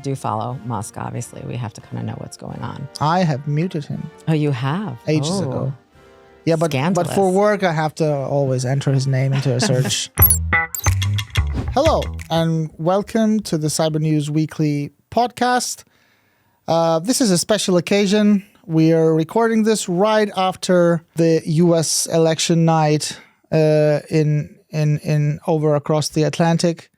do follow Musk, obviously. We have to kind of know what's going on. I have muted him. Oh, you have? Ages ago. Yeah, but Scandalous. for work, I have to always enter his name into a search. Hello, and welcome to the Cyber News Weekly podcast. This is a special occasion. We are recording this right after the U.S. election night in over across the Atlantic.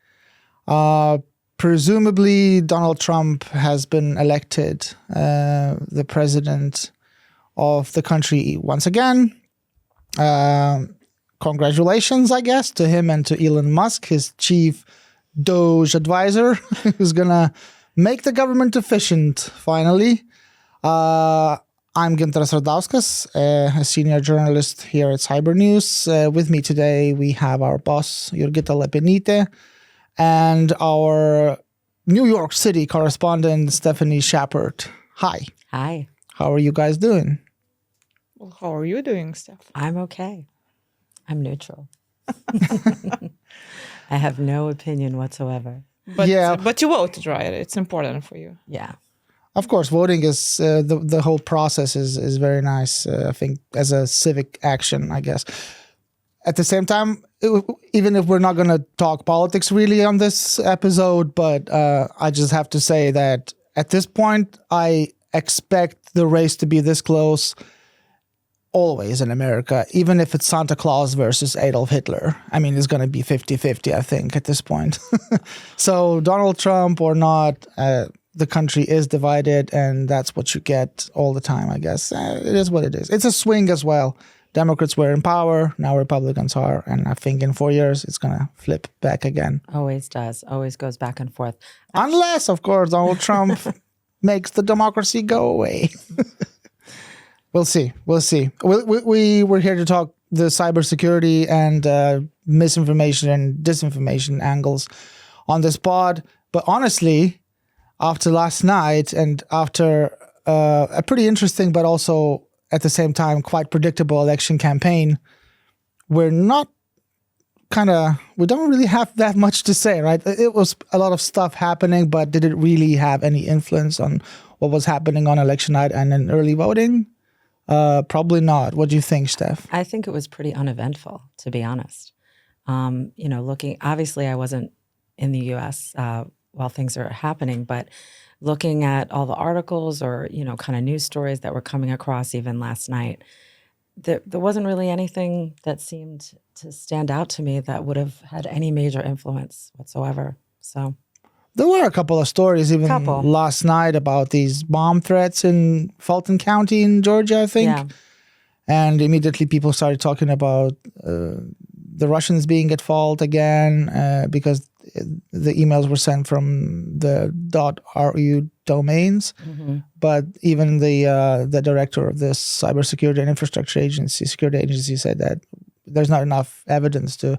Presumably, Donald Trump has been elected the president of the country once again. Congratulations, I guess, to him and to Elon Musk, his chief Doge advisor, who's gonna make the government efficient finally. I'm Gintaras Radauskas, a senior journalist here at Cyber News. With me today, we have our boss, Jurgita Lepenite, and our New York City correspondent, Stephanie Shepard. Hi. Hi. How are you guys doing? Well, how are you doing, Steph? I'm okay. I'm neutral. I have no opinion whatsoever. But you voted, right? It's important for you. Yeah. Of course, voting is the whole process is very nice. I think as a civic action, I guess. At the same time, even if we're not going to talk politics really on this episode, but I just have to say that at this point, I expect the race to be this close always in America, even if it's Santa Claus versus Adolf Hitler. I mean, it's going to be 50-50, I think, at this point. So Donald Trump or not, the country is divided, and that's what you get all the time, I guess. It is what it is. It's a swing as well. Democrats were in power, now Republicans are, and I think in 4 years it's going to flip back again. Always does. Always goes back and forth. Unless, of course, Donald Trump makes the democracy go away. We'll see. We'll see. We're here to talk the cybersecurity and misinformation and disinformation angles on this pod. But honestly, after last night and after a pretty interesting but also at the same time quite predictable election campaign, we don't really have that much to say, right? It was a lot of stuff happening, but did it really have any influence on what was happening on election night and in early voting? Probably not. What do you think, Steph? I think it was pretty uneventful, to be honest. Obviously I wasn't in the U.S. While things are happening, but looking at all the articles or, kind of news stories that were coming across even last night, there wasn't really anything that seemed to stand out to me that would have had any major influence whatsoever. So there were a couple of stories even last night about these bomb threats in Fulton County in Georgia, I think. Yeah. And immediately people started talking about the Russians being at fault again because the emails were sent from the .ru domains. Mm-hmm. But even the director of this Cybersecurity and Infrastructure Agency, security agency, said that there's not enough evidence to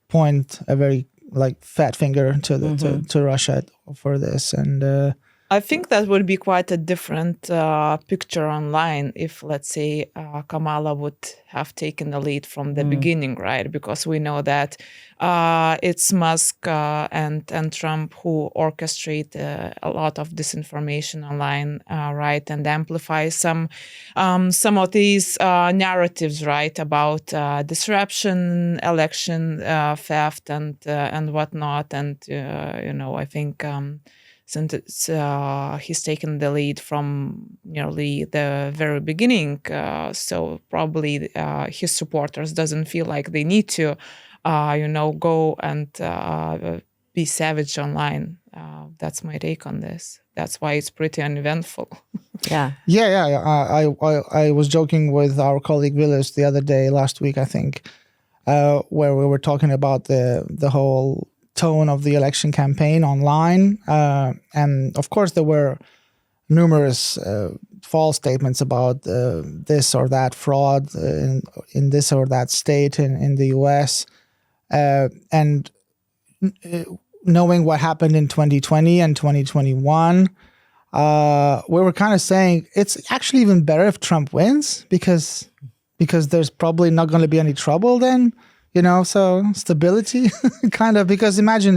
point a very fat finger to Russia for this. And I think that would be quite a different picture online if, let's say, Kamala would have taken the lead from the beginning, right? Because we know that it's Musk and Trump who orchestrate a lot of disinformation online, right, and amplify some of these narratives, right, about disruption, election theft, and whatnot. And I think. Since he's taken the lead from nearly the very beginning, so probably his supporters doesn't feel like they need to, go and be savage online. That's my take on this. That's why it's pretty uneventful. Yeah. I was joking with our colleague Willis the other day, last week, I think, where we were talking about the whole tone of the election campaign online. And of course, there were numerous false statements about this or that fraud in this or that state in the US. And knowing what happened in 2020 and 2021, we were kind of saying it's actually even better if Trump wins because there's probably not going to be any trouble then. So stability kind of, because imagine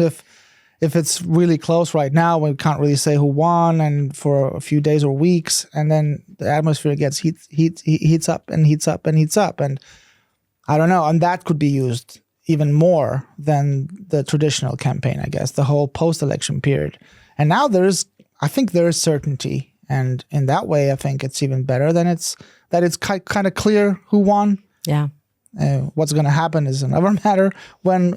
if it's really close right now, we can't really say who won, and for a few days or weeks, and then the atmosphere gets heats up and heats up and heats up, and I don't know, and that could be used even more than the traditional campaign, I guess, the whole post-election period. And now I think there is certainty, and in that way, I think it's even better than it's kind of clear who won. Yeah. What's going to happen is another matter when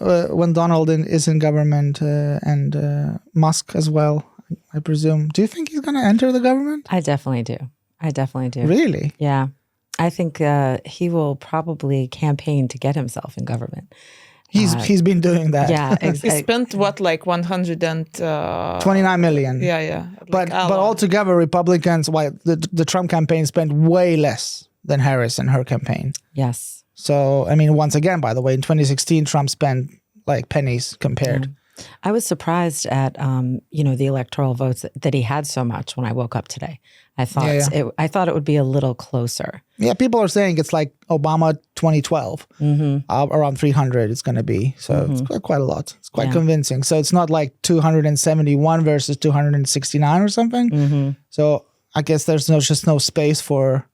Donald is in government and Musk as well, I presume. Do you think he's going to enter the government? I definitely do. Really? Yeah. I think he will probably campaign to get himself in government. He's been doing that. Yeah, He exactly. spent what, like 29 million. Yeah. But altogether, Republicans, the Trump campaign spent way less than Harris in her campaign. Yes. So, I mean, once again, by the way, in 2016, Trump spent like pennies compared. Yeah. I was surprised at, the electoral votes that he had so much when I woke up today. I thought I thought it would be a little closer. Yeah, people are saying it's like Obama 2012, around 300 it's going to be. So it's quite a lot. It's quite convincing. So it's not like 271 versus 269 or something. So I guess there's just no space for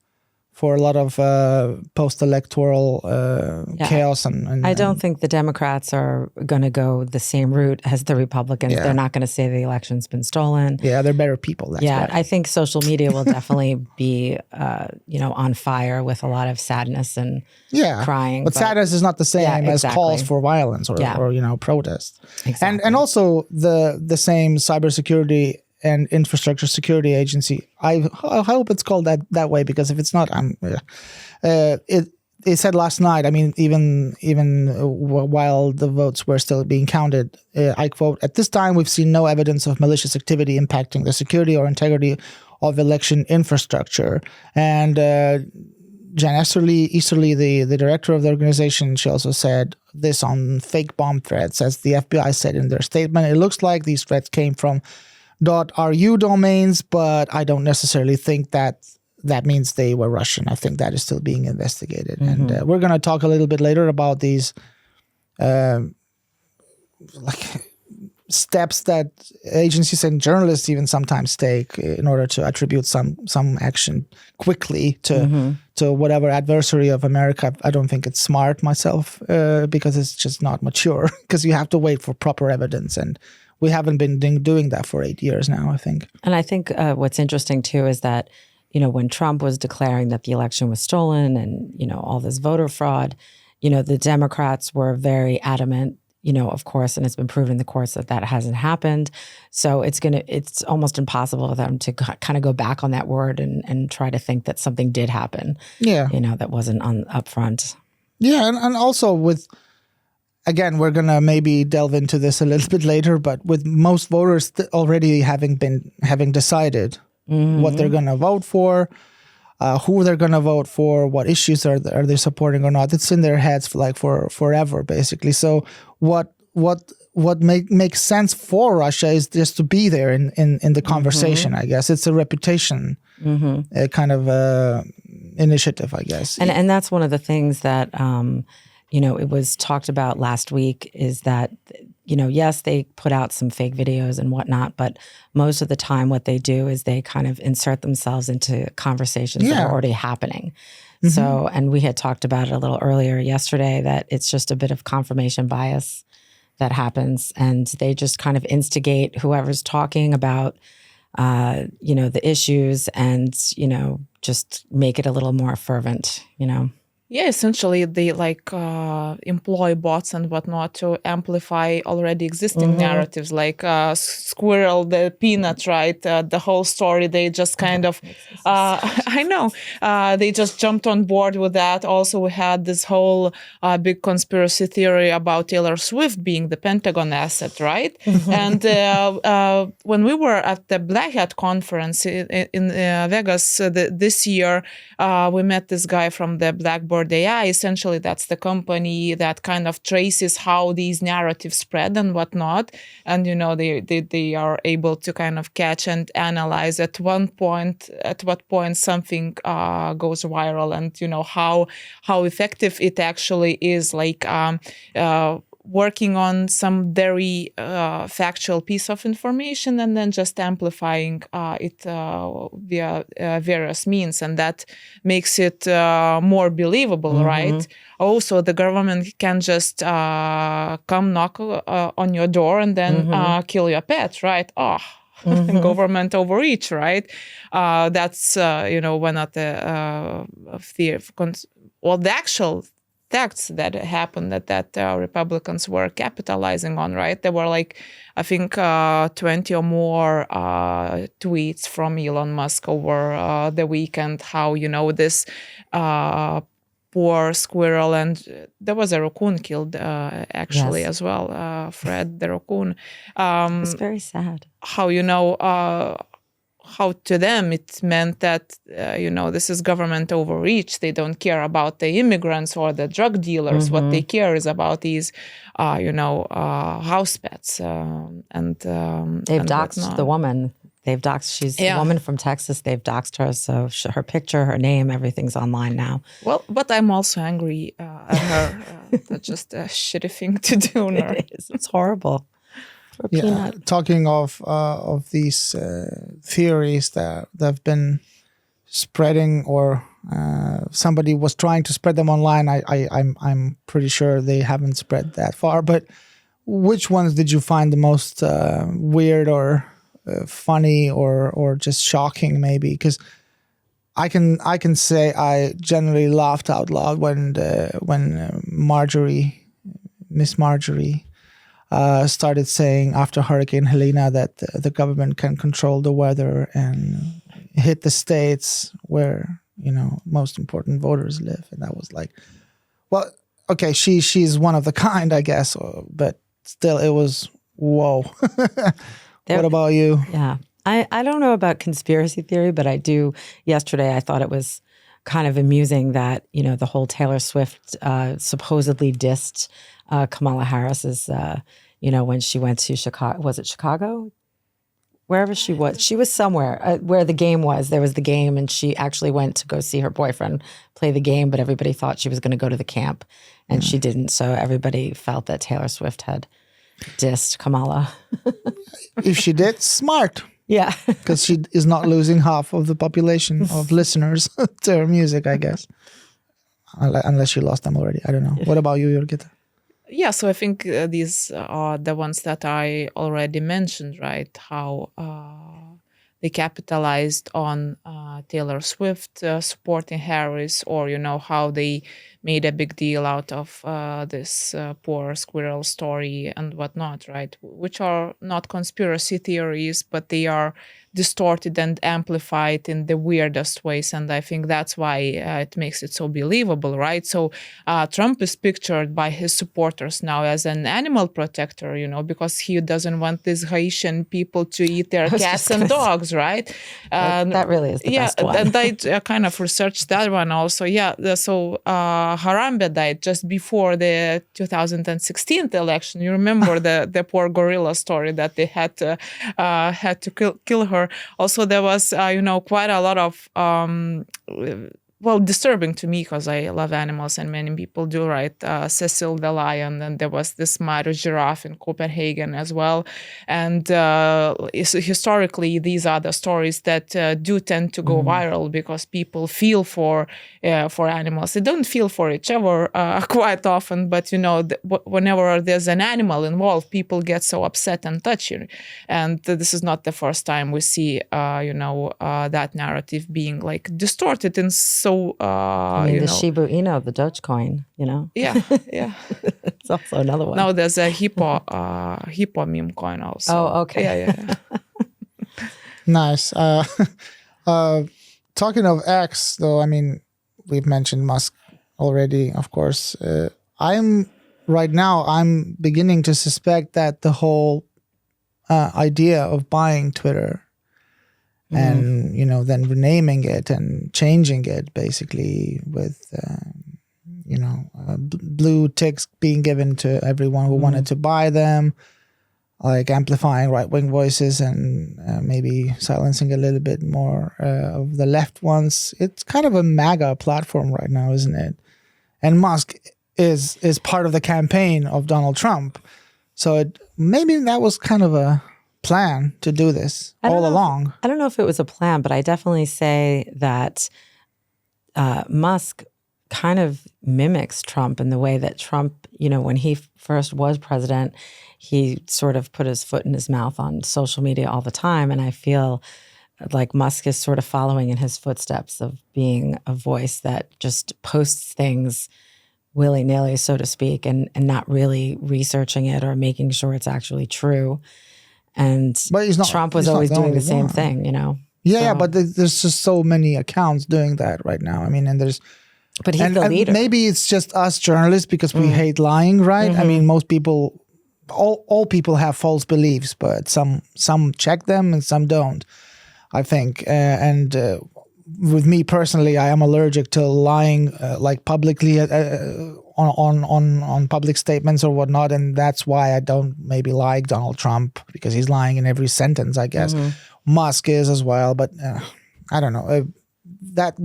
a lot of post-electoral chaos. And I don't think the Democrats are going to go the same route as the Republicans. Yeah. They're not going to say the election's been stolen. Yeah, they're better people. That's why. I think social media will definitely be, on fire with a lot of sadness and crying. But sadness is not the same as calls for violence or protests. Exactly. And also the same Cybersecurity and Infrastructure Security Agency. I hope it's called that way, because if it's not, it said last night, I mean, even while the votes were still being counted, I quote, "At this time, we've seen no evidence of malicious activity impacting the security or integrity of election infrastructure." And Jan Easterly, the director of the organization, she also said this on fake bomb threats. As the FBI said in their statement, it looks like these threats came from .ru domains, but I don't necessarily think that means they were Russian. I think that is still being investigated. And we're going to talk a little bit later about these steps that agencies and journalists even sometimes take in order to attribute some action quickly to whatever adversary of America. I don't think it's smart myself, because it's just not mature, because you have to wait for proper evidence, and we haven't been doing that for 8 years now, I think. And I think what's interesting too is that, when Trump was declaring that the election was stolen and, all this voter fraud, the Democrats were very adamant, of course, and it's been proven in the courts that hasn't happened. So it's almost impossible for them to kind of go back on that word and try to think that something did happen. Yeah. that wasn't up front. Yeah. And also again, we're going to maybe delve into this a little bit later, but with most voters already having decided what they're going to vote for, who they're going to vote for, what issues are they supporting or not. It's in their heads for forever, basically. So what makes sense for Russia is just to be there in the conversation, I guess. It's a reputation kind of initiative, I guess. And that's one of the things that, it was talked about last week, is that, yes, they put out some fake videos and whatnot, but most of the time what they do is they kind of insert themselves into conversations that are already happening. So, and we had talked about it a little earlier yesterday, that it's just a bit of confirmation bias that happens, and they just kind of instigate whoever's talking about, the issues, and, just make it a little more fervent, Yeah, essentially they employ bots and whatnot to amplify already existing narratives, like Squirrel, the peanut, right? The whole story, they just kind of, I know, they just jumped on board with that. Also, we had this whole big conspiracy theory about Taylor Swift being the Pentagon asset, right? And when we were at the Black Hat conference in Vegas this year, we met this guy from the Blackboard AI. Essentially, that's the company that kind of traces how these narratives spread and whatnot. And, they are able to kind of catch and analyze at what point something goes viral, and, how effective it actually is. working on some very factual piece of information and then just amplifying it via various means, and that makes it more believable, right? Also, the government can just come knock on your door and then kill your pet, right? Oh, government overreach, right? That's one of the actual facts that happened that Republicans were capitalizing on, right? There were like, I think, 20 or more tweets from Elon Musk over the weekend, how, this poor squirrel, and there was a raccoon killed actually Yes. as well, Fred the raccoon. It's very sad. How, how to them it meant that, this is government overreach. They don't care about the immigrants or the drug dealers. What they care is about these, house pets. And They've and doxed whatnot. the woman. They've doxed. She's a woman from Texas. They've doxed her. So her picture, her name, everything's online now. Well, but I'm also angry at her. That's just a shitty thing to do. It is. It's horrible. Talking of these theories that have been spreading, or somebody was trying to spread them online, I'm pretty sure they haven't spread that far. But which ones did you find the most weird or funny or just shocking, maybe? Because I can say I generally laughed out loud when Miss Marjorie started saying after Hurricane Helena that the government can control the weather and hit the states where most important voters live, and that was like, well, okay, she's one of the kind, I guess, but still, it was whoa. What about you? Yeah. I don't know about conspiracy theory, but I do. Yesterday, I thought it was kind of amusing that, the whole Taylor Swift supposedly dissed Kamala Harris's, when she went to Chicago. Was it Chicago? Wherever she was. She was somewhere where the game was. There was the game, and she actually went to go see her boyfriend play the game, but everybody thought she was going to go to the camp, and she didn't. So everybody felt that Taylor Swift had dissed Kamala. If she did, smart. Yeah. Because she is not losing half of the population of listeners to her music, I guess. Unless she lost them already. I don't know. What about you, Jurgita? Yeah, so I think these are the ones that I already mentioned, right? How they capitalized on Taylor Swift supporting Harris, or, how they made a big deal out of this poor squirrel story and whatnot, right? Which are not conspiracy theories, but they are distorted and amplified in the weirdest ways. And I think that's why it makes it so believable, right? So Trump is pictured by his supporters now as an animal protector, because he doesn't want these Haitian people to eat their cats and dogs, right? That really is the best one. And I kind of researched that one also. Yeah, so Harambe died just before the 2016 election. You remember the poor gorilla story that they had to kill her. Also, there was, quite a lot of, disturbing to me, because I love animals and many people do, right? Cecil the lion, and there was this Mario giraffe in Copenhagen as well. And historically, these are the stories that do tend to go viral, because people feel for animals. They don't feel for each other quite often, but whenever there's an animal involved, people get so upset and touchy. And this is not the first time we see, that narrative being like distorted in so. The Shiba Inu, the Dogecoin, Yeah. It's also another one. Now there's a hippo meme coin also. Oh, okay. Yeah. Nice. Talking of X, though, we've mentioned Musk already, of course. I'm beginning to suspect that the whole idea of buying Twitter and then renaming it and changing it, basically, with blue ticks being given to everyone who wanted to buy them, like amplifying right-wing voices and maybe silencing a little bit more of the left ones. It's kind of a MAGA platform right now, isn't it? And Musk is part of the campaign of Donald Trump. So maybe that was kind of a plan to do this all along. I don't know if it was a plan, but I definitely say that Musk kind of mimics Trump in the way that Trump, when he first was president, he sort of put his foot in his mouth on social media all the time. And I feel like Musk is sort of following in his footsteps of being a voice that just posts things willy-nilly, so to speak, and not really researching it or making sure it's actually true. And Trump was always doing the same thing, Yeah, but there's just so many accounts doing that right now. I mean, but he's the leader. Maybe it's just us journalists because we hate lying, right? I mean, most people, all people have false beliefs, but some check them and some don't, I think. With me personally, I am allergic to lying, like publicly on public statements or whatnot, and that's why I don't maybe like Donald Trump, because he's lying in every sentence, I guess. Musk is as well, but I don't know. That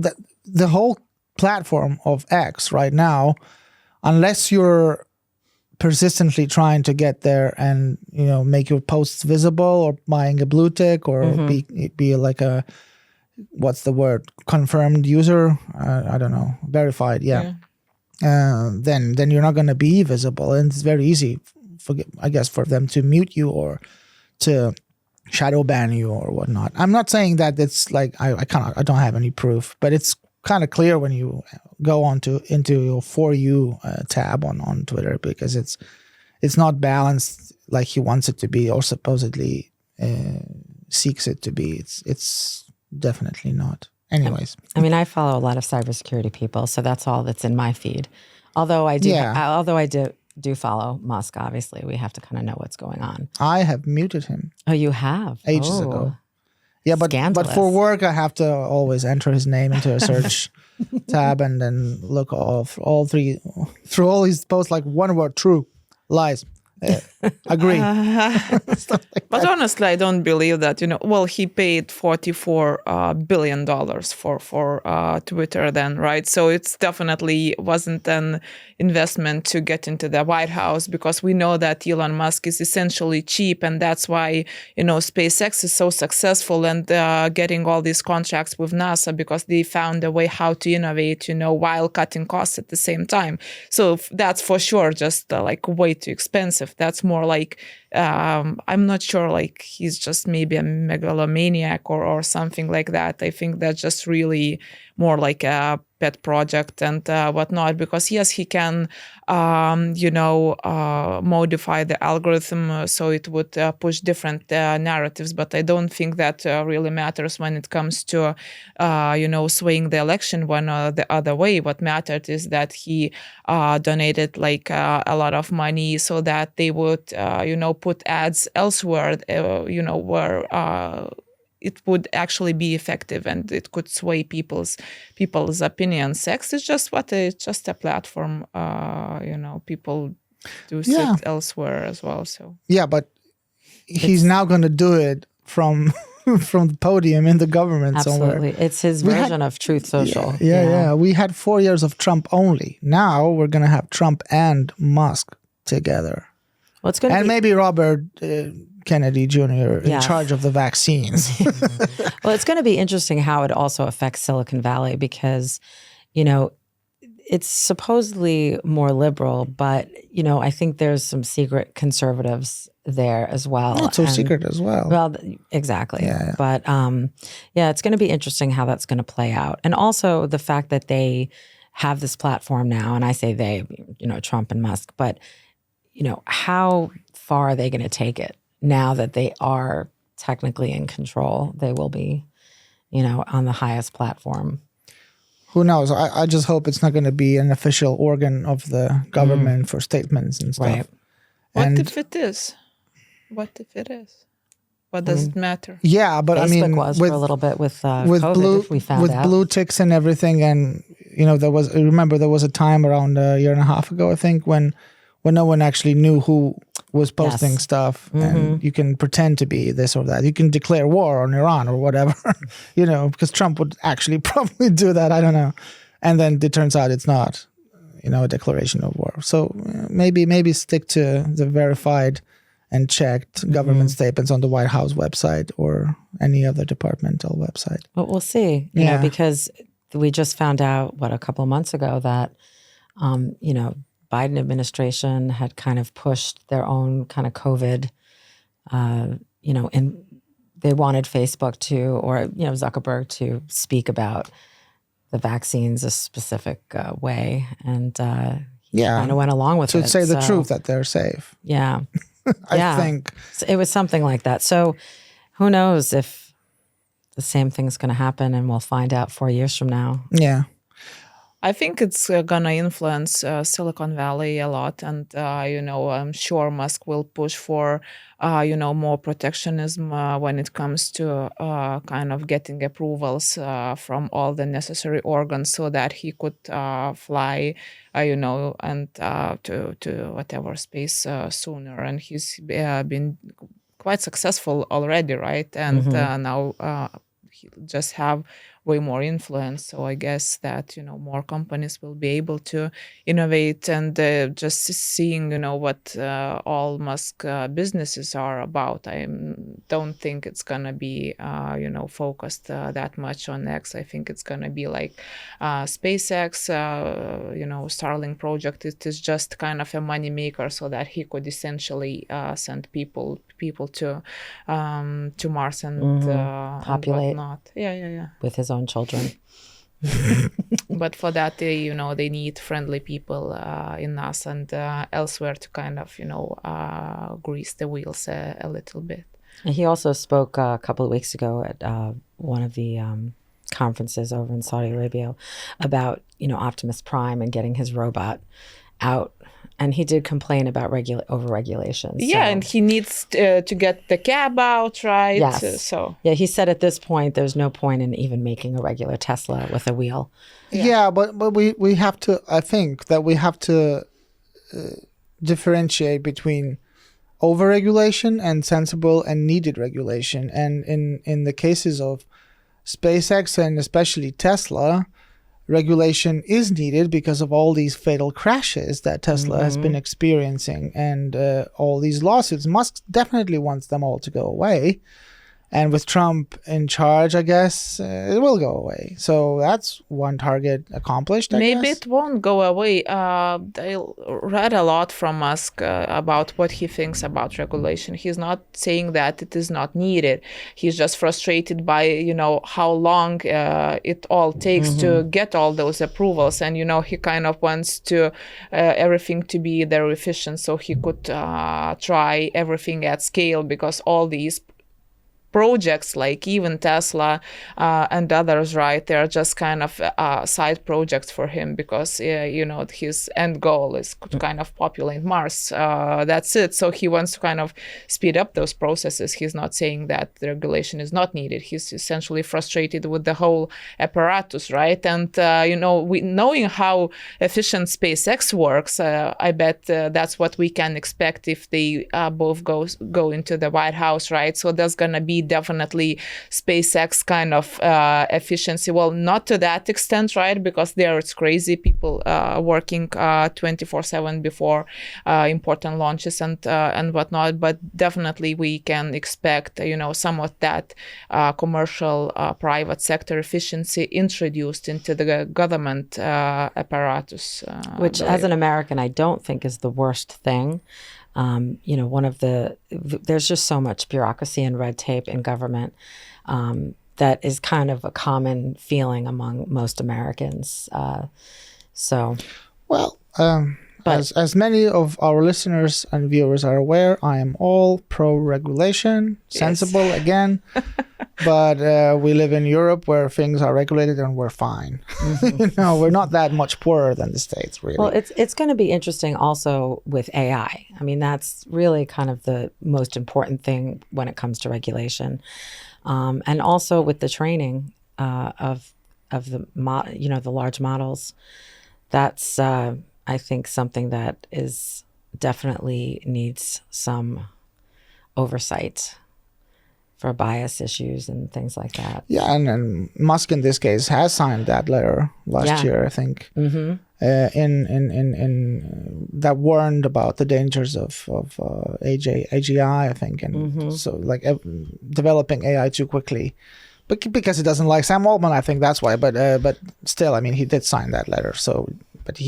the whole platform of X right now, unless you're persistently trying to get there and make your posts visible or buying a blue tick or be like a, what's the word, confirmed user, I don't know, verified, then you're not going to be visible, and it's very easy for them to mute you or to shadow ban you or whatnot. I'm not saying that it's like I don't have any proof, but it's kind of clear when you go into your For You tab on Twitter, because it's not balanced like he wants it to be or supposedly seeks it to be. It's definitely not. Anyways, I mean, I follow a lot of cybersecurity people, so that's all that's in my feed. Although I do follow Musk, obviously, we have to kind of know what's going on. I have muted him. Oh, you have? Ages ago. Yeah, but for work, I have to always enter his name into a search tab and then look through all his posts, like one word: true, lies, agree. But honestly, I don't believe that. Well, he paid $44 billion for Twitter then, right? So it's definitely wasn't an investment to get into the White House, because we know that Elon Musk is essentially cheap, and that's why SpaceX is so successful and getting all these contracts with NASA, because they found a way how to innovate, while cutting costs at the same time. So that's for sure just like way too expensive. That's more like I'm not sure, like he's just maybe a megalomaniac or something like that. I think that's just really more like a pet project and whatnot, because yes, he can, modify the algorithm so it would push different narratives. But I don't think that really matters when it comes to, swaying the election one or the other way. What mattered is that he donated like a lot of money so that they would, put ads elsewhere, where it would actually be effective and it could sway people's opinions. Sex is just it's just a platform. People do sit elsewhere as well. So but he's now going to do it from the podium in the government somewhere. Absolutely, it's his version of Truth Social. Yeah. We had 4 years of Trump only. Now we're going to have Trump and Musk together. Well, it's going to maybe Robert Kennedy Jr. in charge of the vaccines. Well, it's going to be interesting how it also affects Silicon Valley, because, it's supposedly more liberal, but, I think there's some secret conservatives there as well. Not so secret as well. Well, exactly. Yeah. But, it's going to be interesting how that's going to play out. And also the fact that they have this platform now, and I say they, Trump and Musk, but, how far are they going to take it? Now that they are technically in control, they will be, on the highest platform. Who knows? I just hope it's not going to be an official organ of the government for statements and stuff. Right. What if it is? What if it is? What does it matter? Yeah, but Facebook was for a little bit with COVID, we found out. Blue ticks and everything, and there was a time around a year and a half ago, I think, when no one actually knew who was posting stuff, and you can pretend to be this or that. You can declare war on Iran or whatever, because Trump would actually probably do that. I don't know. And then it turns out it's not, a declaration of war. So maybe stick to the verified and checked government statements on the White House website or any other departmental website. But we'll see, because we just found out, a couple of months ago that, Biden administration had kind of pushed their own kind of COVID, and they wanted Facebook to, or, Zuckerberg to speak about the vaccines a specific way. And he kind of went along with it. To say the truth that they're safe. Yeah. I think. It was something like that. So who knows if the same thing's going to happen, and we'll find out 4 years from now. Yeah. I think it's going to influence Silicon Valley a lot. And, I'm sure Musk will push for, more protectionism when it comes to kind of getting approvals from all the necessary organs so that he could fly, and to whatever space sooner. And he's been quite successful already, right? And now he'll just have way more influence. So I guess that, more companies will be able to innovate. And just seeing, what all Musk businesses are about, I don't think it's going to be, focused that much on X. I think it's going to be like SpaceX, Starlink project. It is just kind of a money maker so that he could essentially send people to Mars and populate and whatnot. Yeah. With his own children. But for that, they need friendly people in NASA and elsewhere to kind of, grease the wheels a little bit. And he also spoke a couple of weeks ago at one of the conferences over in Saudi Arabia about, Optimus Prime and getting his robot out. And he did complain about over-regulation. Yeah, and he needs to get the cab out, right? Yes. Yeah, he said at this point, there's no point in even making a regular Tesla with a wheel. Yeah, but we have to, I think that we have to differentiate between over-regulation and sensible and needed regulation. And in the cases of SpaceX and especially Tesla, regulation is needed because of all these fatal crashes that Tesla has been experiencing and all these lawsuits. Musk definitely wants them all to go away. And with Trump in charge, I guess, it will go away. So that's one target accomplished, I Maybe guess. it won't go away. I read a lot from Musk about what he thinks about regulation. He's not saying that it is not needed. He's just frustrated by, how long it all takes to get all those approvals. And, he kind of wants to everything to be very efficient so he could try everything at scale, because all these projects like even Tesla and others, right, they're just kind of side projects for him because, his end goal is to kind of populate Mars. That's it. So he wants to kind of speed up those processes. He's not saying that the regulation is not needed. He's essentially frustrated with the whole apparatus, right? And, knowing how efficient SpaceX works, I bet that's what we can expect if they both go into the White House, right? So there's going to be definitely SpaceX kind of efficiency. Well, not to that extent, right? Because there it's crazy people working 24/7 before important launches and whatnot. But definitely we can expect, some of that commercial private sector efficiency introduced into the government apparatus. Which, as an American, I don't think is the worst thing. There's just so much bureaucracy and red tape in government that is kind of a common feeling among most Americans. As many of our listeners and viewers are aware, I am all pro-regulation, sensible again. But we live in Europe where things are regulated and we're fine. We're not that much poorer than the States, really. Well, it's going to be interesting also with AI. I mean, that's really kind of the most important thing when it comes to regulation. And also with the training of the large models. That's, I think, something that definitely needs some oversight for bias issues and things like that. Yeah, and Musk in this case has signed that letter last year, I think, in that warned about the dangers of AGI, I think, and so like developing AI too quickly, but because he doesn't like Sam Altman, I think that's why. But still, I mean, he did sign that letter. So, but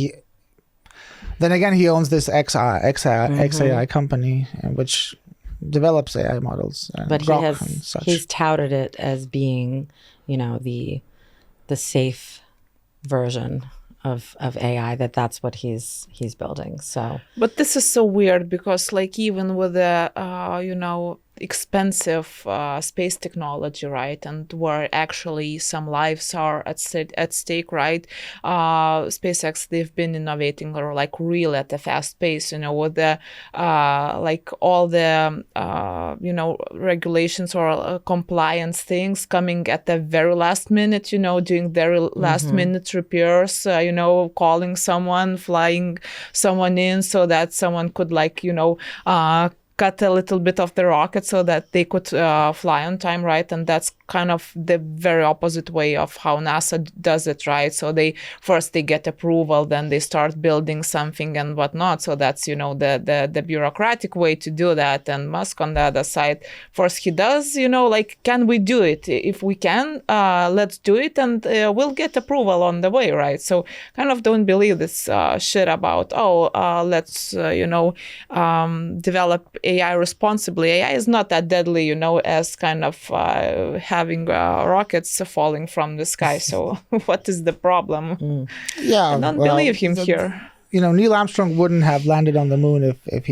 then again, he owns this XAI company, which develops AI models, but Grok and such. He's touted it as being, the safe version of AI, that's what he's building. So, but this is so weird because like even with the expensive space technology, right, and where actually some lives are at stake, right, SpaceX, they've been innovating or like really at a fast pace, with the like all the regulations or compliance things coming at the very last minute, doing very last minute repairs, calling someone, flying someone in so that someone could cut a little bit of the rocket so that they could fly on time, right? And that's kind of the very opposite way of how NASA does it, right? So they get approval, then they start building something and whatnot. So that's, the bureaucratic way to do that. And Musk on the other side, first he does, can we do it? If we can, let's do it and we'll get approval on the way, right? So kind of don't believe this shit about, let's, develop AI responsibly. AI is not that deadly, as kind of having rockets falling from the sky. So what is the problem? Yeah, I don't believe him here. Neil Armstrong wouldn't have landed on the moon if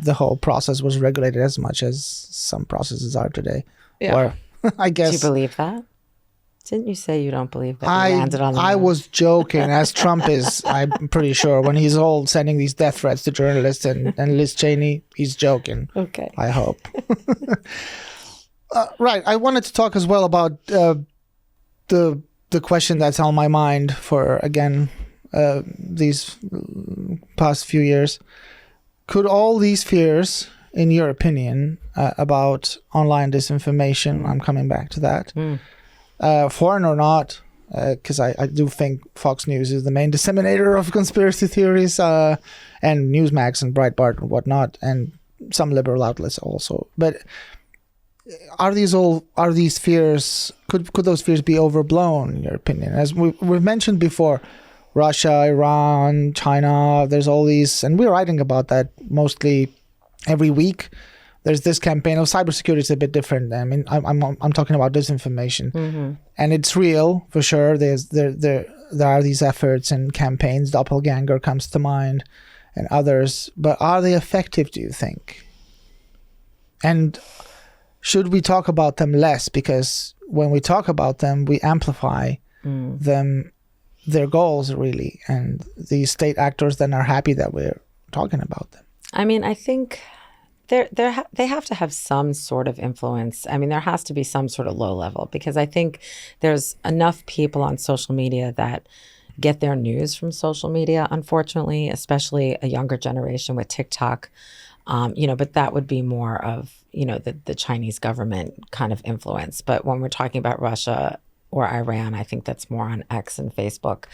the whole process was regulated as much as some processes are today. Yeah. Or, I guess. Do you believe that? Didn't you say you don't believe that he landed on the moon? I was joking, as Trump is, I'm pretty sure. When he's all sending these death threats to journalists and Liz Cheney, he's joking. Okay. I hope. Right. I wanted to talk as well about the question that's on my mind for, again, these past few years. Could all these fears, in your opinion, about online disinformation, I'm coming back to that, foreign or not, because I do think Fox News is the main disseminator of conspiracy theories, and Newsmax and Breitbart and whatnot, and some liberal outlets also. But are these fears, could those fears be overblown, in your opinion? As we've mentioned before, Russia, Iran, China, there's all these, and we're writing about that mostly every week. There's this campaign of cybersecurity is a bit different. I mean, I'm talking about disinformation, and it's real for sure. There are these efforts and campaigns. Doppelganger comes to mind, and others. But are they effective, do you think? And should we talk about them less? Because when we talk about them, we amplify their goals, really, and these state actors then are happy that we're talking about them. I mean, I think they have to have some sort of influence. I mean, there has to be some sort of low level, because I think there's enough people on social media that get their news from social media, unfortunately, especially a younger generation with TikTok. But that would be more of, the Chinese government kind of influence. But when we're talking about Russia or Iran, I think that's more on X and Facebook.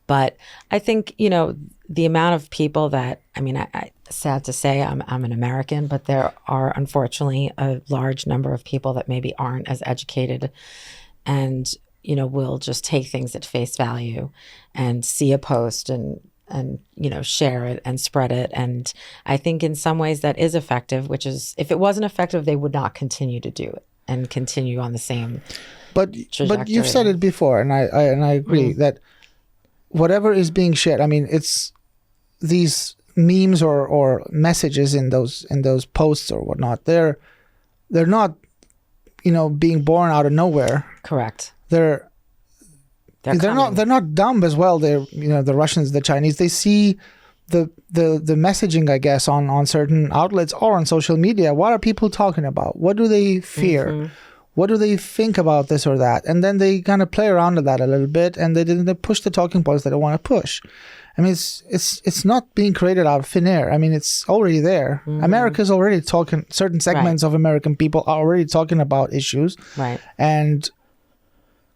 But I think, the amount of people that, I sad to say, I'm an American, but there are unfortunately a large number of people that maybe aren't as educated and, will just take things at face value and see a post and share it and spread it. And I think in some ways that is effective, which is, if it wasn't effective, they would not continue to do it and continue on the same trajectory. But you've said it before, and I agree that whatever is being shared, it's these memes or messages in those posts or whatnot, they're not, being born out of nowhere. Correct. They're not dumb as well. They're, the Russians, the Chinese, they see the messaging, I guess, on certain outlets or on social media. What are people talking about? What do they fear? What do they think about this or that? And then they kind of play around with that a little bit, and they push the talking points that they want to push. I mean, it's not being created out of thin air. I mean, it's already there. America's already talking. Certain segments of American people are already talking about issues. Right. And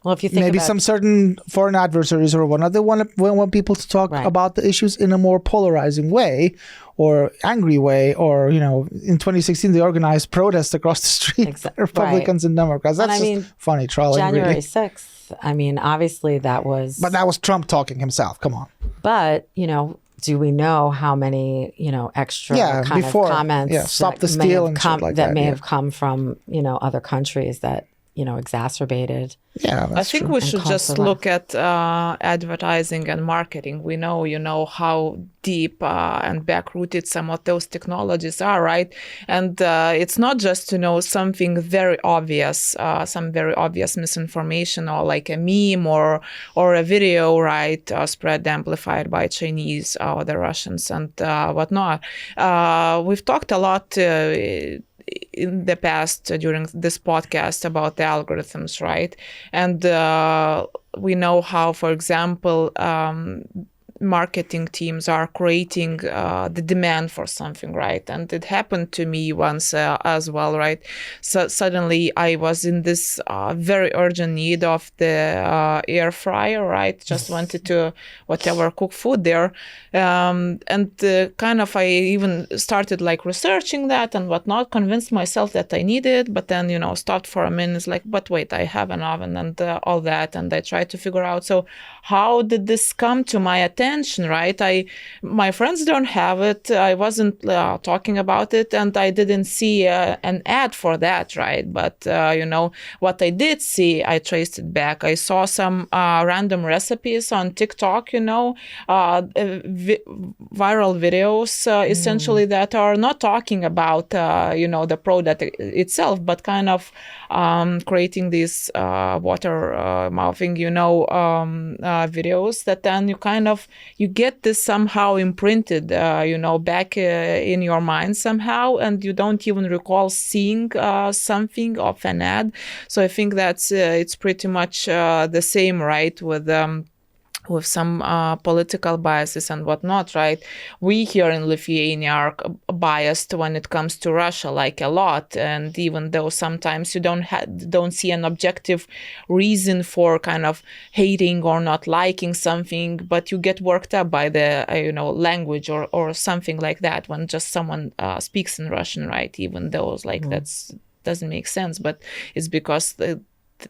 well, if you think maybe about some certain foreign adversaries or whatnot, they want people to talk about the issues in a more polarizing way or angry way. Or, you know, in 2016, they organized protests across the street, Republicans and Democrats. That's funny trolling, January really. 6th, I mean, obviously that was... But that was Trump talking himself. Come on. But, you know, do we know how many, you know, extra kind of comments stop the steal and shit like that may have come from, you know, other countries that, you know, exacerbated. Yeah, I think we should just look at advertising and marketing. We know, you know, how deep and back-rooted some of those technologies are, right? And it's not just, you know, something very obvious, some very obvious misinformation or like a meme or a video, right, spread amplified by Chinese or the Russians and whatnot. We've talked a lot in the past during this podcast about the algorithms, right? And we know how, for example, marketing teams are creating the demand for something, right? And it happened to me once as well, right? So suddenly I was in this very urgent need of the air fryer, right? Just wanted to cook food there. And kind of I even started like researching that and whatnot, convinced myself that I need it, but then, you know, stopped for a minute, it's like, but wait, I have an oven and all that. And I tried to figure out, so how did this come to my attention, right? My friends don't have it. I wasn't talking about it, and I didn't see an ad for that, right? But, you know, what I did see, I traced it back. I saw some random recipes on TikTok, you know, viral videos, essentially, that are not talking about, you know, the product itself, but kind of creating these water mouthing, you know, videos that then you get this somehow imprinted, you know, back in your mind somehow, and you don't even recall seeing something of an ad. So I think that's it's pretty much the same, right, with some political biases and whatnot, right? We here in Lithuania are biased when it comes to Russia, like a lot. And even though sometimes you don't see an objective reason for kind of hating or not liking something, but you get worked up by the you know, language or something like that when just someone speaks in Russian, right? Even though it's like that's doesn't make sense, but it's because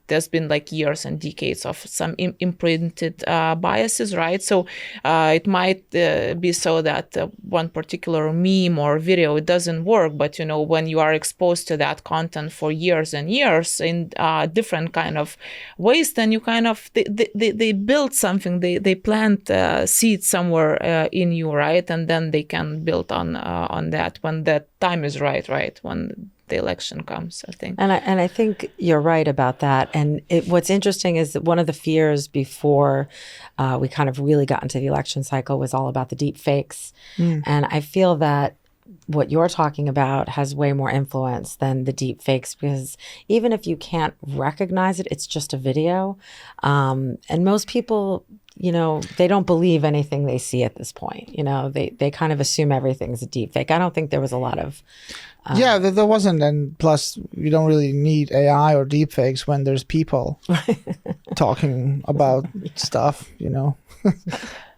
there's been like years and decades of some imprinted biases, right? So it might be so that one particular meme or video, it doesn't work, but you know, when you are exposed to that content for years and years in different kind of ways, then you kind of they build something, they plant seeds somewhere in you, right? And then they can build on that when the time is right, when the election comes, I think. And I think you're right about that. And what's interesting is that one of the fears before we kind of really got into the election cycle was all about the deep fakes. And I feel that what you're talking about has way more influence than the deep fakes, because even if you can't recognize it, it's just a video. And most people, you know, they don't believe anything they see at this point. You know, they kind of assume everything's a deep fake. I don't think there was a lot of... yeah, there wasn't. And plus, you don't really need AI or deepfakes when there's people talking about stuff, you know.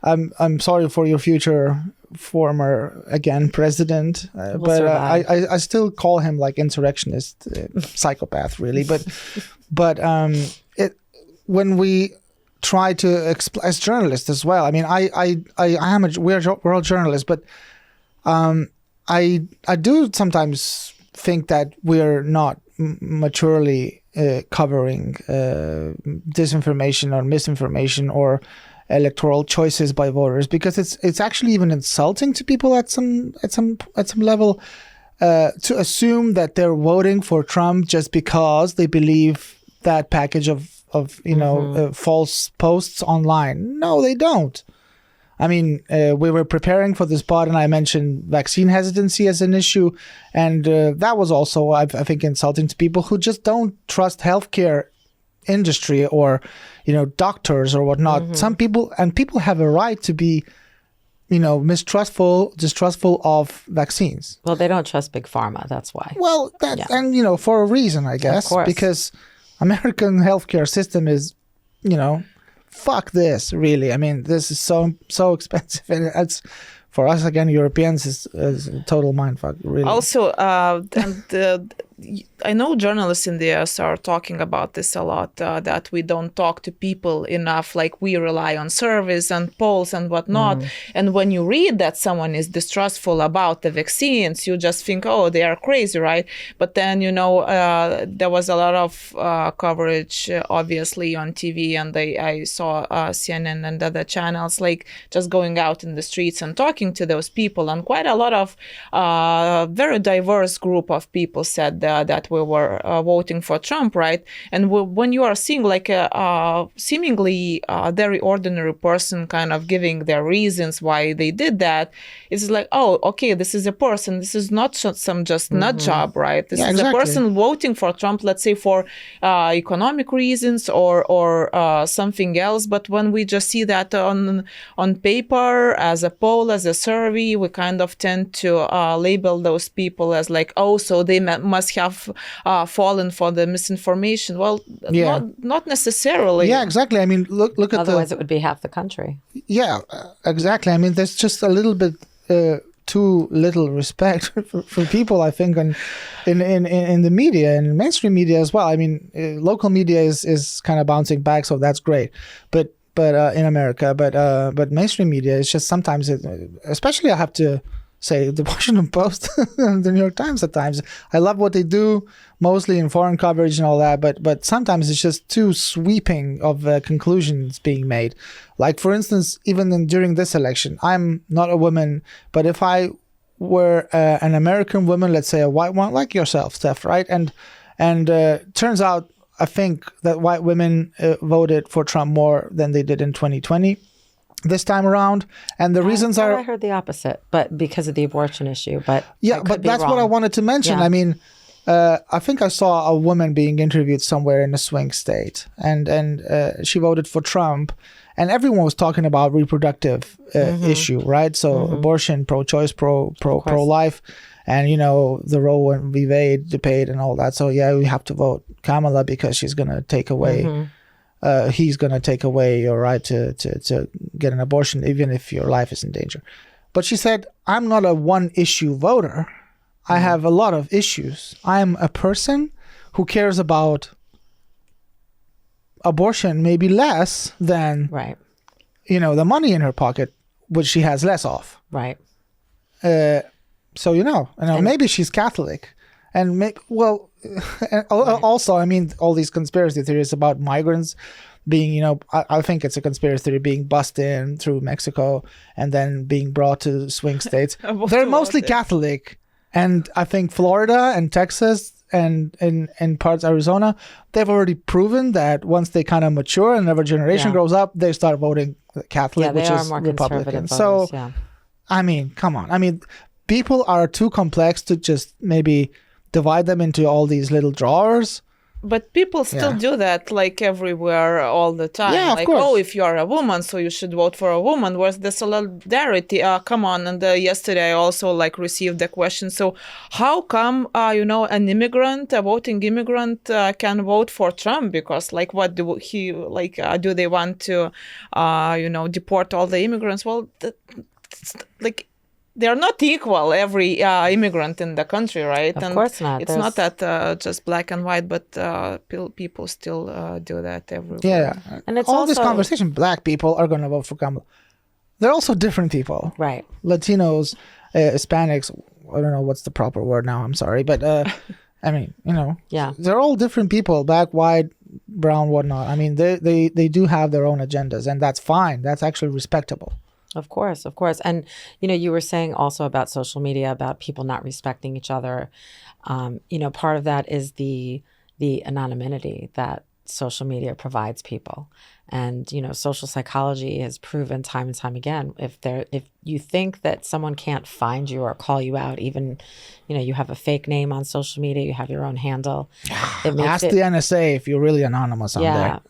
I'm sorry for your future former, again, president, but I still call him like insurrectionist, psychopath, really. But when we try to as journalists as well, I mean, we're all journalists, but I do sometimes think that we're not maturely covering disinformation or misinformation or electoral choices by voters, because it's actually even insulting to people at some level to assume that they're voting for Trump just because they believe that package of you know false posts online. No, they don't. I mean, we were preparing for this pod, and I mentioned vaccine hesitancy as an issue, and that was also, I think, insulting to people who just don't trust healthcare industry or, doctors or whatnot. Some people have a right to be, distrustful of vaccines. Well, they don't trust big pharma. That's why. Well, and for a reason, I guess, because American healthcare system is, fuck this, really. I mean, this is so expensive, and it's for us again, Europeans is a total mindfuck, really. Also, I know journalists in the US are talking about this a lot, that we don't talk to people enough, like we rely on surveys and polls and whatnot. And when you read that someone is distrustful about the vaccines, you just think, oh, they are crazy, right? But then, there was a lot of coverage, obviously, on TV, and I saw CNN and other channels, like just going out in the streets and talking to those people. And quite a lot of very diverse group of people said that we were voting for Trump, right? And when you are seeing like a seemingly very ordinary person kind of giving their reasons why they did that, it's like, oh, okay, this is a person. This is not some just nut job, right? This is a person voting for Trump, let's say for economic reasons or something else. But when we just see that on paper, as a poll, as a survey, we kind of tend to label those people as like, oh, so they must have fallen for the misinformation. Well, not necessarily. Yeah, exactly. I mean, look at otherwise it would be half the country. Yeah, exactly. I mean, there's just a little bit too little respect for people, I think, in the media and mainstream media as well. I mean, local media is kind of bouncing back, so that's great. But in America, but mainstream media is just sometimes, especially I have to say, the Washington Post and the New York Times at times. I love what they do, mostly in foreign coverage and all that, but sometimes it's just too sweeping of conclusions being made. Like, for instance, even during this election, I'm not a woman, but if I were an American woman, let's say a white one, like yourself, Steph, right? And turns out, I think that white women voted for Trump more than they did in 2020. This time around, and the reasons are... I heard the opposite, but because of the abortion issue. But yeah, but that's what I wanted to mention. Yeah. I mean, I think I saw a woman being interviewed somewhere in a swing state, and she voted for Trump, and everyone was talking about reproductive issue, right? So abortion, pro-choice, pro-life, and the Roe v. Wade debate and all that. So yeah, we have to vote Kamala because she's going to take away. He's going to take away your right to get an abortion, even if your life is in danger. But she said, I'm not a one-issue voter. I have a lot of issues. I'm a person who cares about abortion maybe less than, the money in her pocket, which she has less of. Right. So, maybe she's Catholic. And also, I mean, all these conspiracy theories about migrants being, I think it's a conspiracy theory being bussed in through Mexico and then being brought to swing states. They're mostly Catholic. And I think Florida and Texas and parts of Arizona, they've already proven that once they kind of mature and another generation grows up, they start voting Catholic, which is Republican. So, I mean, come on. I mean, people are too complex to just maybe divide them into all these little drawers. But people still do that, like everywhere, all the time. Yeah, like, of course. Oh, if you are a woman, so you should vote for a woman. Where's the solidarity? Come on. And yesterday I also received the question. So how come, an immigrant, a voting immigrant, can vote for Trump? Because what do do they want to, deport all the immigrants? Well, they're not equal, every immigrant in the country, right? Of course not. It's not that just black and white, but people still do that everywhere. Yeah. And it's all this conversation, black people are going to vote for Kamala. They're also different people. Right. Latinos, Hispanics, I don't know what's the proper word now, I'm sorry. But, I mean, they're all different people, black, white, brown, whatnot. I mean, they do have their own agendas, and that's fine. That's actually respectable. Of course. And, you were saying also about social media, about people not respecting each other. Part of that is the anonymity that social media provides people. And, social psychology has proven time and time again, if you think that someone can't find you or call you out, even, you have a fake name on social media, you have your own handle, it makes Ask the NSA if you're really anonymous on there.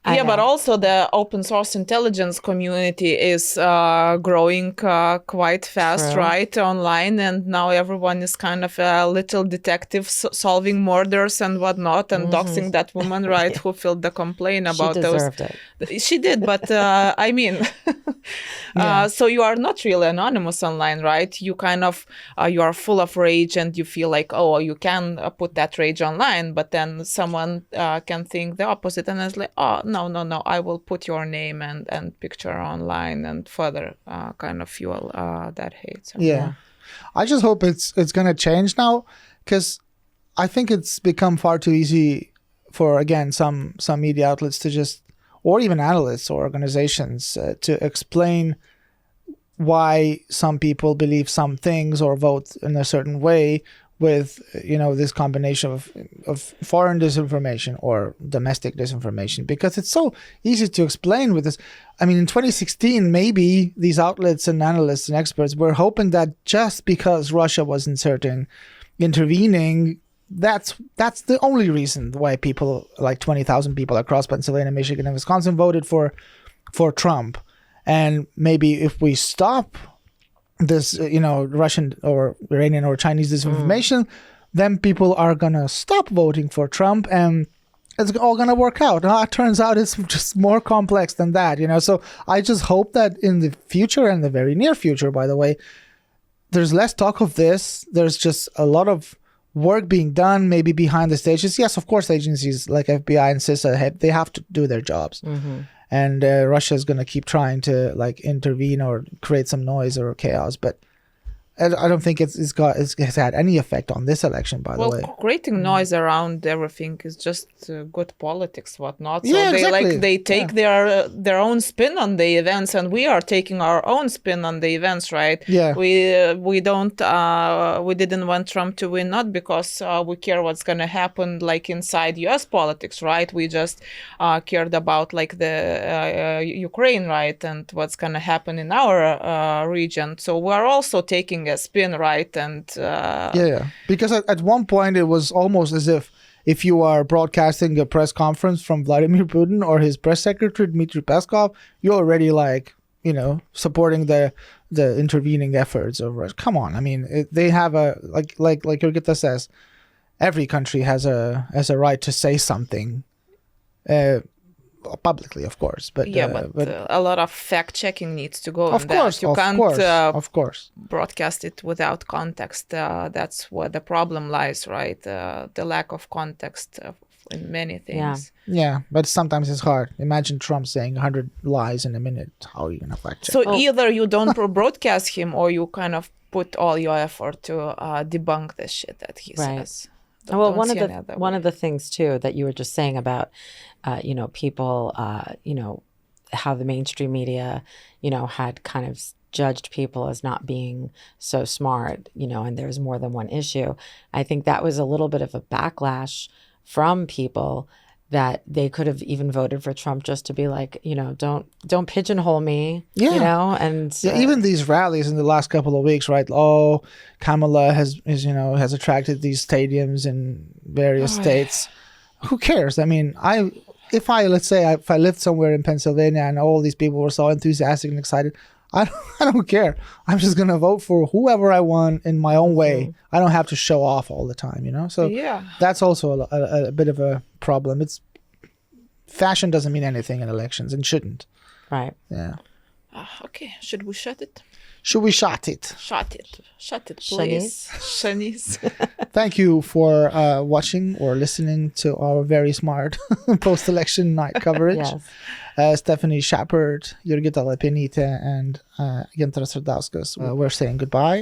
But also the open source intelligence community is growing quite fast, True. right, online, and now everyone is kind of a little detective solving murders and whatnot, and doxing that woman, right, who filled the complaint about those. She deserved it. She did, but I mean, so you are not really anonymous online, right? You kind of, you are full of rage and you feel like, oh, you can put that rage online, but then someone can think the opposite and it's like, oh, no, I will put your name and picture online and further kind of fuel that hate. So, yeah. I just hope it's going to change now, because I think it's become far too easy for, again, some media outlets to just, or even analysts or organizations to explain why some people believe some things or vote in a certain way with, this combination of foreign disinformation or domestic disinformation, because it's so easy to explain with this. I mean, in 2016, maybe these outlets and analysts and experts were hoping that just because Russia was intervening, that's the only reason why people, like 20,000 people across Pennsylvania, Michigan, and Wisconsin, voted for Trump. And maybe if we stop this, Russian or Iranian or Chinese disinformation, then people are gonna stop voting for Trump, and it's all gonna work out. It turns out it's just more complex than that, So I just hope that in the future, and the very near future, by the way, there's less talk of this. There's just a lot of work being done, maybe behind the stages. Yes, of course, agencies like FBI and CISA, they have to do their jobs. And Russia is going to keep trying to intervene or create some noise or chaos, but I don't think it's had any effect on this election, by the way. Well, creating noise around everything is just good politics, whatnot. So yeah, exactly. They take their own spin on the events, and we are taking our own spin on the events, right? Yeah. We didn't want Trump to win, not because we care what's going to happen inside U.S. politics, right? We just cared about the Ukraine, right, and what's going to happen in our region. So we are also taking a spin, right? And because at one point it was almost as if you are broadcasting a press conference from Vladimir Putin or his press secretary Dmitry Peskov, you're already supporting the intervening efforts of Russia. Come on, I mean, they have a like Jurgita says, every country has a right to say something. Publicly, of course, but a lot of fact checking needs to go. Of course, you can't of course broadcast it without context. That's where the problem lies, right? The lack of context in many things. Yeah, but sometimes it's hard. Imagine Trump saying 100 lies in a minute. How are you gonna fact check? So either you don't broadcast him, or you kind of put all your effort to debunk the shit that he says. One of the things too that you were just saying about people, how the mainstream media, had kind of judged people as not being so smart, and there's more than one issue. I think that was a little bit of a backlash from people, that they could have even voted for Trump just to be like, don't pigeonhole me, and even these rallies in the last couple of weeks, right? Oh, Kamala has attracted these stadiums in various states. Who cares? I mean, if I lived somewhere in Pennsylvania and all these people were so enthusiastic and excited, I don't care. I'm just going to vote for whoever I want in my own way. I don't have to show off all the time, So that's also a bit of a problem. Fashion doesn't mean anything in elections and shouldn't. Right. Yeah. Okay. Should we shut it? Should we shut it? Shut it, please. Shanice. Thank you for watching or listening to our very smart post-election night coverage. Yes. Stephanie Shepard, Jurgita Lepinite, and Gintaras Radauskas. We're saying goodbye